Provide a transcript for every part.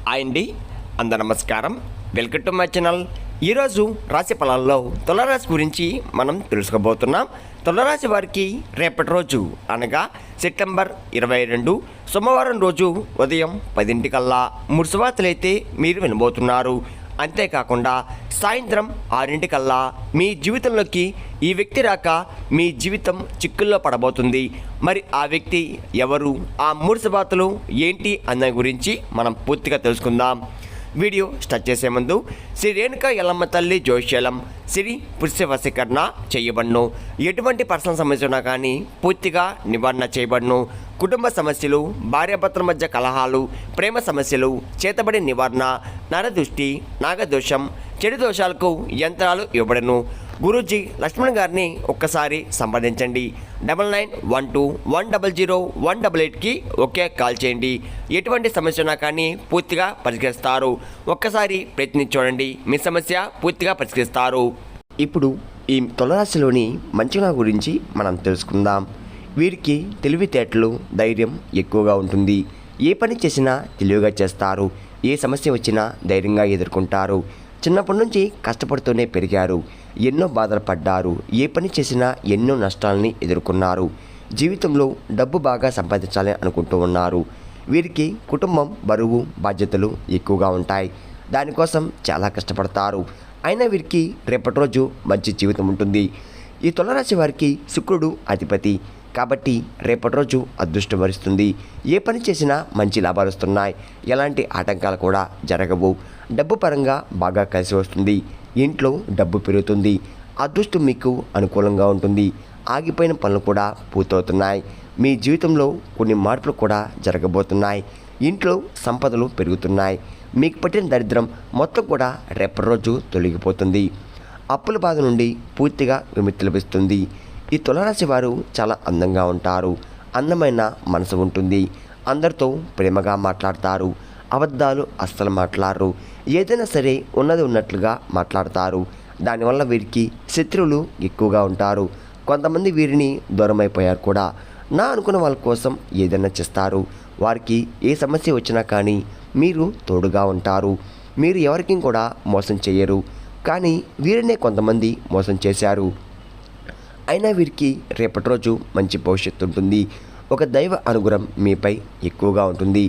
Hi అండి, అందరూ నమస్కారం. Welcome to my channel. ఈరోజు రాశి ఫలాల్లో తులారాశి గురించి మనం తెలుసుకోబోతున్నాం. తులారాశి వారికి రేపటి రోజు అనగా సెప్టెంబర్ 22 సోమవారం రోజు ఉదయం 10 ముర్సువార్తలైతే మీరు వినబోతున్నారు. అంతేకాకుండా సాయంత్రం 6 మీ జీవితంలోకి ఈ వ్యక్తి రాక మీ జీవితం చిక్కుల్లో పడబోతుంది. మరి ఆ వ్యక్తి ఎవరు, ఆ ముర్సువార్తలు ఏంటి అన్న గురించి మనం పూర్తిగా తెలుసుకుందాం. వీడియో స్టార్ట్ చేసే ముందు శ్రీ రేణుకా ఎల్లమ్మ తల్లి జ్యోతిష్యాలయం శ్రీ పురుష వశీకరణ చేయబడును. ఎటువంటి పర్సనల్ సమస్య ఉన్నా కానీ పూర్తిగా నివారణ చేయబడును. కుటుంబ సమస్యలు, భార్యాభర్తల మధ్య కలహాలు, ప్రేమ సమస్యలు, చేతబడి నివారణ, నరదృష్టి, నాగదోషం, చెడు దోషాలకు యంత్రాలు ఇవ్వబడను. గురూజీ లక్ష్మణ్ గారిని ఒక్కసారి సంప్రదించండి. 9912100188కి ఒకే కాల్ చేయండి. ఎటువంటి సమస్య ఉన్నా కానీ పూర్తిగా పరిష్కరిస్తారు. ఒక్కసారి ప్రయత్నించి చూడండి, మీ సమస్య పూర్తిగా పరిష్కరిస్తారు. ఇప్పుడు ఈ తులారాశిలోని మంచిగా గురించి మనం తెలుసుకుందాం. వీరికి తెలివితేటలు, ధైర్యం ఎక్కువగా ఉంటుంది. ఏ పని చేసినా తెలివిగా చేస్తారు. ఏ సమస్య వచ్చినా ధైర్యంగా ఎదుర్కొంటారు. చిన్నప్పటి నుంచి కష్టపడుతూనే పెరిగారు. ఎన్నో బాధలు పడ్డారు. ఏ పని చేసినా ఎన్నో నష్టాలని ఎదుర్కొన్నారు. జీవితంలో డబ్బు బాగా సంపాదించాలని అనుకుంటూ ఉన్నారు. వీరికి కుటుంబం బరువు, బాధ్యతలు ఎక్కువగా ఉంటాయి. దానికోసం చాలా కష్టపడతారు. అయినా వీరికి రేపటి రోజు మంచి జీవితం ఉంటుంది. ఈ తులారాశి వారికి శుక్రుడు అధిపతి కాబట్టి రేపటి రోజు అదృష్టం వరిస్తుంది. ఏ పని చేసినా మంచి లాభాలు వస్తున్నాయి. ఎలాంటి ఆటంకాలు కూడా జరగవు. డబ్బు పరంగా బాగా కలిసి వస్తుంది. ఇంట్లో డబ్బు పెరుగుతుంది. అదృష్టం మీకు అనుకూలంగా ఉంటుంది. ఆగిపోయిన పనులు కూడా పూర్తవుతున్నాయి. మీ జీవితంలో కొన్ని మార్పులు కూడా జరగబోతున్నాయి. ఇంట్లో సంపదలు పెరుగుతున్నాయి. మీకు పట్టిన దరిద్రం మొత్తం కూడా రేపటి రోజు తొలగిపోతుంది. అప్పుల బాధ నుండి పూర్తిగా విముక్తి లభిస్తుంది. ఈ తులారాశి వారు చాలా అందంగా ఉంటారు. అందమైన మనసు ఉంటుంది. అందరితో ప్రేమగా మాట్లాడతారు. అబద్ధాలు అస్సలు మాట్లాడరు. ఏదైనా సరే ఉన్నది ఉన్నట్లుగా మాట్లాడతారు. దానివల్ల వీరికి శత్రువులు ఎక్కువగా ఉంటారు. కొంతమంది వీరిని దూరమైపోయారు కూడా. నా అనుకున్న వాళ్ళ కోసం ఏదైనా చేస్తారు. వారికి ఏ సమస్య వచ్చినా కానీ మీరు తోడుగా ఉంటారు. మీరు ఎవరికి కూడా మోసం చేయరు. కానీ వీరినే కొంతమంది మోసం చేశారు. అయినా వీరికి రేపటి రోజు మంచి భవిష్యత్తు ఉంటుంది. ఒక దైవ అనుగ్రహం మీపై ఎక్కువగా ఉంటుంది.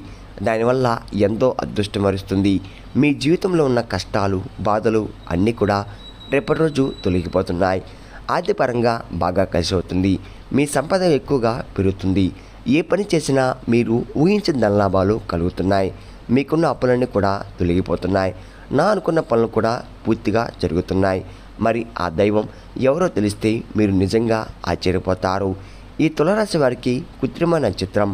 దానివల్ల ఎంతో అదృష్టం వరిస్తుంది. మీ జీవితంలో ఉన్న కష్టాలు, బాధలు అన్నీ కూడా రేపటి రోజు తొలగిపోతున్నాయి. ఆర్థికపరంగా బాగా కలిసి అవుతుంది. మీ సంపద ఎక్కువగా పెరుగుతుంది. ఏ పని చేసినా మీరు ఊహించిన ధనలాభాలు కలుగుతున్నాయి. మీకున్న అప్పులన్నీ కూడా తొలగిపోతున్నాయి. నా అనుకున్న పనులు కూడా పూర్తిగా జరుగుతున్నాయి. మరి ఆ దైవం ఎవరో తెలిస్తే మీరు నిజంగా ఆశ్చర్యపోతారు. ఈ తులారాశి వారికి కృత్రిమ నక్షత్రం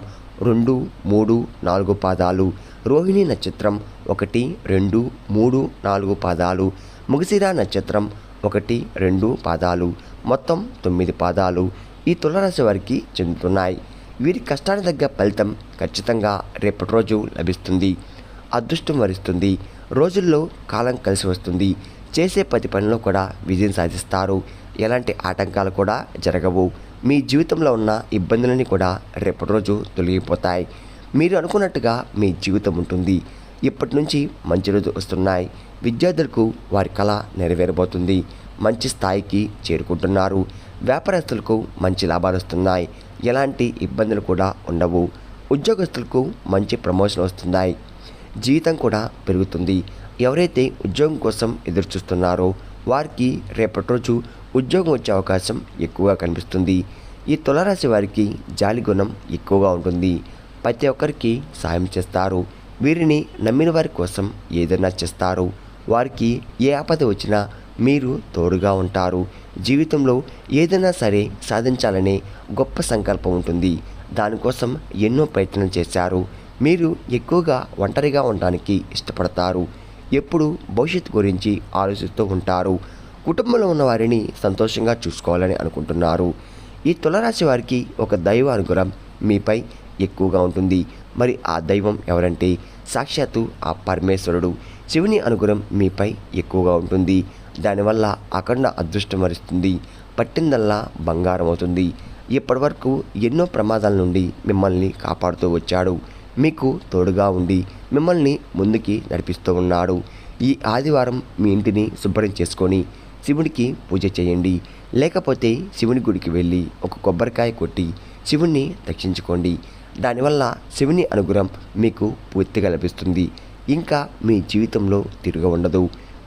2, 3, 4 పాదాలు, రోహిణి నక్షత్రం 1, 2, 3, 4 పాదాలు, మృగశిర నక్షత్రం 1, 2 పాదాలు, మొత్తం 9 పాదాలు ఈ తులారాశి వారికి చెందుతున్నాయి. వీరి కష్టానికి తగ్గ ఫలితం ఖచ్చితంగా రేపటి రోజు లభిస్తుంది. అదృష్టం వరిస్తుంది. రోజుల్లో కాలం కలిసి వస్తుంది. చేసే ప్రతి పనిలో కూడా విజయం సాధిస్తారు. ఎలాంటి ఆటంకాలు కూడా జరగవు. మీ జీవితంలో ఉన్న ఇబ్బందులన్నీ కూడా రేపటి రోజు తొలగిపోతాయి. మీరు అనుకున్నట్టుగా మీ జీవితం ఉంటుంది. ఇప్పటి నుంచి మంచి రోజు వస్తున్నాయి. విద్యార్థులకు వారి కళ నెరవేరబోతుంది. మంచి స్థాయికి చేరుకుంటున్నారు. వ్యాపారస్తులకు మంచి లాభాలు వస్తున్నాయి. ఎలాంటి ఇబ్బందులు కూడా ఉండవు. ఉద్యోగస్తులకు మంచి ప్రమోషన్ వస్తున్నాయి. జీవితం కూడా పెరుగుతుంది. ఎవరైతే ఉద్యోగం కోసం ఎదురుచూస్తున్నారో వారికి రేపటి రోజు ఉద్యోగం వచ్చే అవకాశం ఎక్కువగా కనిపిస్తుంది. ఈ తులారాశి వారికి జాలి గుణం ఎక్కువగా ఉంటుంది. ప్రతి ఒక్కరికి సాయం చేస్తారు. వీరిని నమ్మిన వారి కోసం ఏదైనా చేస్తారు. వారికి ఏ ఆపద వచ్చినా మీరు తోడుగా ఉంటారు. జీవితంలో ఏదైనా సరే సాధించాలనే గొప్ప సంకల్పం ఉంటుంది. దానికోసం ఎన్నో ప్రయత్నం చేశారు. మీరు ఎక్కువగా ఒంటరిగా ఉండడానికి ఇష్టపడతారు. ఎప్పుడు భవిష్యత్తు గురించి ఆలోచిస్తూ ఉంటారు. కుటుంబంలో ఉన్న వారిని సంతోషంగా చూసుకోవాలని అనుకుంటున్నారు. ఈ తులారాశి వారికి ఒక దైవ అనుగ్రహం మీపై ఎక్కువగా ఉంటుంది. మరి ఆ దైవం ఎవరంటే సాక్షాత్తు ఆ పరమేశ్వరుడు. శివుని అనుగ్రహం మీపై ఎక్కువగా ఉంటుంది. దానివల్ల అఖండ అదృష్టం వరిస్తుంది. పట్టిందల్లా బంగారం అవుతుంది. ఇప్పటి వరకు ఎన్నో ప్రమాదాల నుండి మిమ్మల్ని కాపాడుతూ వచ్చాడు. మీకు తోడుగా ఉండి మిమ్మల్ని ముందుకి నడిపిస్తూ ఉన్నాడు. ఈ ఆదివారం మీ ఇంటిని శుభ్రం చేసుకొని శివునికి పూజ చేయండి. లేకపోతే శివుని గుడికి వెళ్ళి ఒక కొబ్బరికాయ కొట్టి శివుణ్ణి దర్శించుకోండి. దానివల్ల శివుని అనుగ్రహం మీకు పూర్తిగా లభిస్తుంది. ఇంకా మీ జీవితంలో తిరుగు ఉండదు.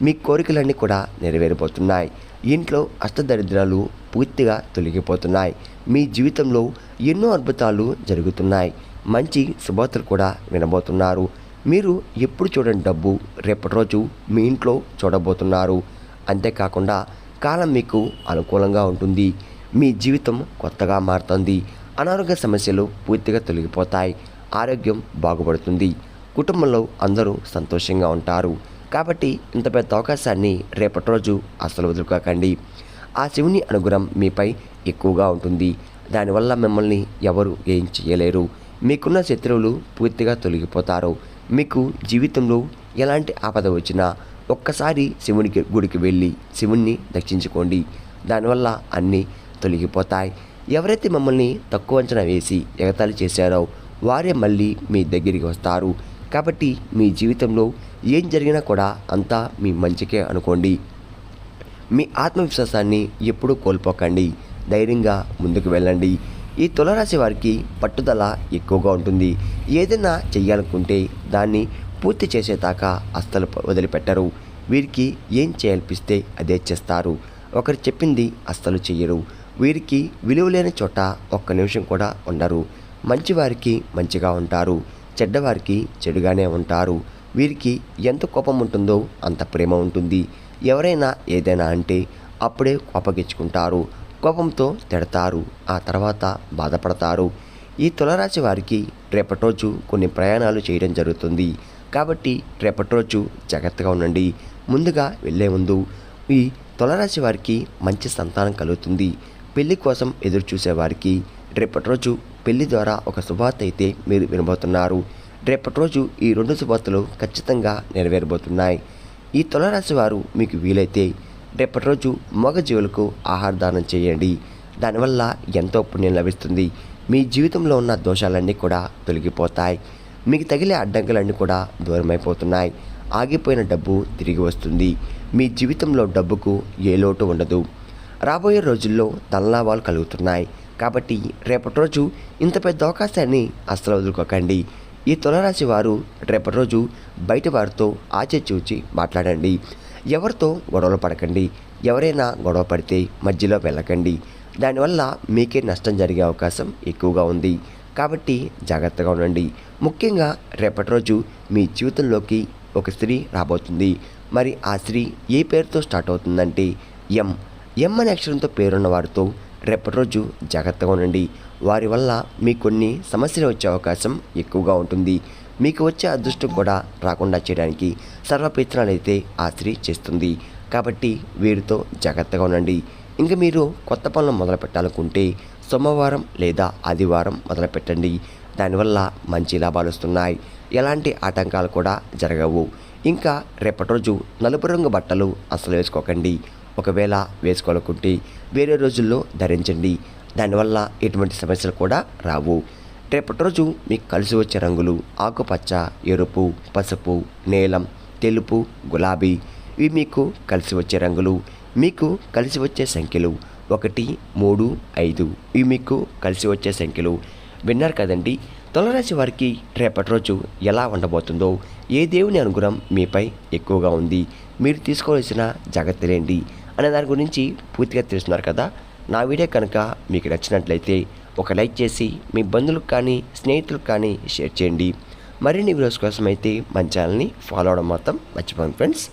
మీ కోరికలన్నీ కూడా నెరవేరిపోతున్నాయి. ఇంట్లో అష్టదరిద్రాలు పూర్తిగా తొలగిపోతున్నాయి. మీ జీవితంలో ఎన్నో అద్భుతాలు జరుగుతున్నాయి. మంచి శుభవార్తలు కూడా వినబోతున్నారు. మీరు ఎప్పుడు చూడని డబ్బు రేపటి రోజు మీ ఇంట్లో చూడబోతున్నారు. అంతేకాకుండా కాలం మీకు అనుకూలంగా ఉంటుంది. మీ జీవితం కొత్తగా మారుతుంది. అనారోగ్య సమస్యలు పూర్తిగా తొలగిపోతాయి. ఆరోగ్యం బాగుపడుతుంది. కుటుంబంలో అందరూ సంతోషంగా ఉంటారు. కాబట్టి ఇంత పెద్ద అవకాశాన్ని రేపటి రోజు అస్సలు వదులుకోకండి. ఆ శివుని అనుగ్రహం మీపై ఎక్కువగా ఉంటుంది. దానివల్ల మిమ్మల్ని ఎవరు ఏం చేయలేరు. మీకున్న శత్రువులు పూర్తిగా తొలగిపోతారు. మీకు జీవితంలో ఎలాంటి ఆపద వచ్చినా ఒక్కసారి శివునికి గుడికి వెళ్ళి శివుణ్ణి దర్శించుకోండి. దానివల్ల అన్నీ తొలగిపోతాయి. ఎవరైతే మమ్మల్ని తక్కువ అంచనా వేసి ఎగతాళి చేశారో వారే మళ్ళీ మీ దగ్గరికి వస్తారు. కాబట్టి మీ జీవితంలో ఏం జరిగినా కూడా అంతా మీ మంచికే అనుకోండి. మీ ఆత్మవిశ్వాసాన్ని ఎప్పుడూ కోల్పోకండి. ధైర్యంగా ముందుకు వెళ్ళండి. ఈ తులారాశి వారికి పట్టుదల ఎక్కువగా ఉంటుంది. ఏదైనా చెయ్యాలనుకుంటే దాన్ని పూర్తి చేసేదాకా అస్సలు వదిలిపెట్టరు. వీరికి ఏం చేయాలనిపిస్తే అదే చేస్తారు. ఒకరు చెప్పింది అస్సలు చెయ్యరు. వీరికి విలువలేని చోట ఒక్క నిమిషం కూడా ఉండరు. మంచివారికి మంచిగా ఉంటారు. చెడ్డవారికి చెడుగానే ఉంటారు. వీరికి ఎంత కోపం ఉంటుందో అంత ప్రేమ ఉంటుంది. ఎవరైనా ఏదైనా అంటే అప్పుడే కోపగించుకుంటారు. కోపంతో తిడతారు. ఆ తర్వాత బాధపడతారు. ఈ తులారాశి వారికి రేపటి రోజు కొన్ని ప్రయాణాలు చేయడం జరుగుతుంది. కాబట్టి రేపటి రోజు జాగ్రత్తగా ఉండండి. ముందుగా వెళ్ళే ముందు ఈ తులారాశి వారికి మంచి సంతానం కలుగుతుంది. పెళ్లి కోసం ఎదురు చూసేవారికి రేపటి రోజు పెళ్లి ద్వారా ఒక శుభవార్త అయితే మీరు వినబోతున్నారు. రేపటి రోజు ఈ 2 శుభవార్తలు ఖచ్చితంగా నెరవేరబోతున్నాయి. ఈ తులారాశి వారు మీకు వీలైతే రేపటి రోజు మూగజీవులకు ఆహార దానం చేయండి. దానివల్ల ఎంతో పుణ్యం లభిస్తుంది. మీ జీవితంలో ఉన్న దోషాలన్నీ కూడా తొలగిపోతాయి. మీకు తగిలే అడ్డంకులన్నీ కూడా దూరమైపోతున్నాయి. ఆగిపోయిన డబ్బు తిరిగి వస్తుంది. మీ జీవితంలో డబ్బుకు ఏ లోటు ఉండదు. రాబోయే రోజుల్లో ధనలాభాలు కలుగుతున్నాయి. కాబట్టి రేపటి రోజు ఇంత పెద్ద అవకాశాన్ని అస్సలు వదులుకోకండి. ఈ తులారాశి వారు రేపటి రోజు బయట వారితో ఆచితూచి మాట్లాడండి. ఎవరితో గొడవలు పడకండి. ఎవరైనా గొడవ పడితే మధ్యలో వెళ్ళకండి. దానివల్ల మీకే నష్టం జరిగే అవకాశం ఎక్కువగా ఉంది. కాబట్టి జాగ్రత్తగా ఉండండి. ముఖ్యంగా రేపటి రోజు మీ జీవితంలోకి ఒక స్త్రీ రాబోతుంది. మరి ఆ స్త్రీ ఏ పేరుతో స్టార్ట్ అవుతుందంటే ఎం అనే అక్షరంతో పేరున్న వారితో రేపటి రోజు జాగ్రత్తగా ఉండండి. వారి వల్ల మీకు కొన్ని సమస్యలు వచ్చే అవకాశం ఎక్కువగా ఉంటుంది. మీకు వచ్చే అదృష్టం కూడా రాకుండా చేయడానికి సర్వప్రయత్నాలు అయితే ఆ స్త్రీ చేస్తుంది. కాబట్టి వీరితో జాగ్రత్తగా ఉండండి. ఇంకా మీరు కొత్త పనులు మొదలు పెట్టాలనుకుంటే సోమవారం లేదా ఆదివారం మొదలుపెట్టండి. దానివల్ల మంచి లాభాలు వస్తున్నాయి. ఎలాంటి ఆటంకాలు కూడా జరగవు. ఇంకా రేపటి రోజు నలుపు రంగు బట్టలు అస్సలు వేసుకోకండి. ఒకవేళ వేసుకోవాలనుకుంటే వేరే రోజుల్లో ధరించండి. దానివల్ల ఎటువంటి సమస్యలు కూడా రావు. రేపటి రోజు మీకు కలిసి వచ్చే రంగులు ఆకుపచ్చ, ఎరుపు, పసుపు, నీలం, తెలుపు, గులాబీ. ఇవి మీకు కలిసి వచ్చే రంగులు. మీకు కలిసి వచ్చే సంఖ్యలు 1, 3, 5. ఇవి మీకు కలిసి వచ్చే సంఖ్యలు. విన్నారు కదండి. తులారాశి వారికి రేపటి రోజు ఎలా ఉండబోతుందో, ఏ దేవుని అనుగ్రహం మీపై ఎక్కువగా ఉంది, మీరు తీసుకోవాల్సిన జాగ్రత్తలేంటి అనే దాని గురించి పూర్తిగా తెలుస్తున్నారు కదా. నా వీడియో కనుక మీకు నచ్చినట్లయితే ఒక లైక్ చేసి మీ బంధువులకు కానీ స్నేహితులకు కానీ షేర్ చేయండి. మరిన్ని వీడియోస్ కోసం అయితే మన ఛానల్ని ఫాలో అవడం మాత్రం మర్చిపోండి ఫ్రెండ్స్.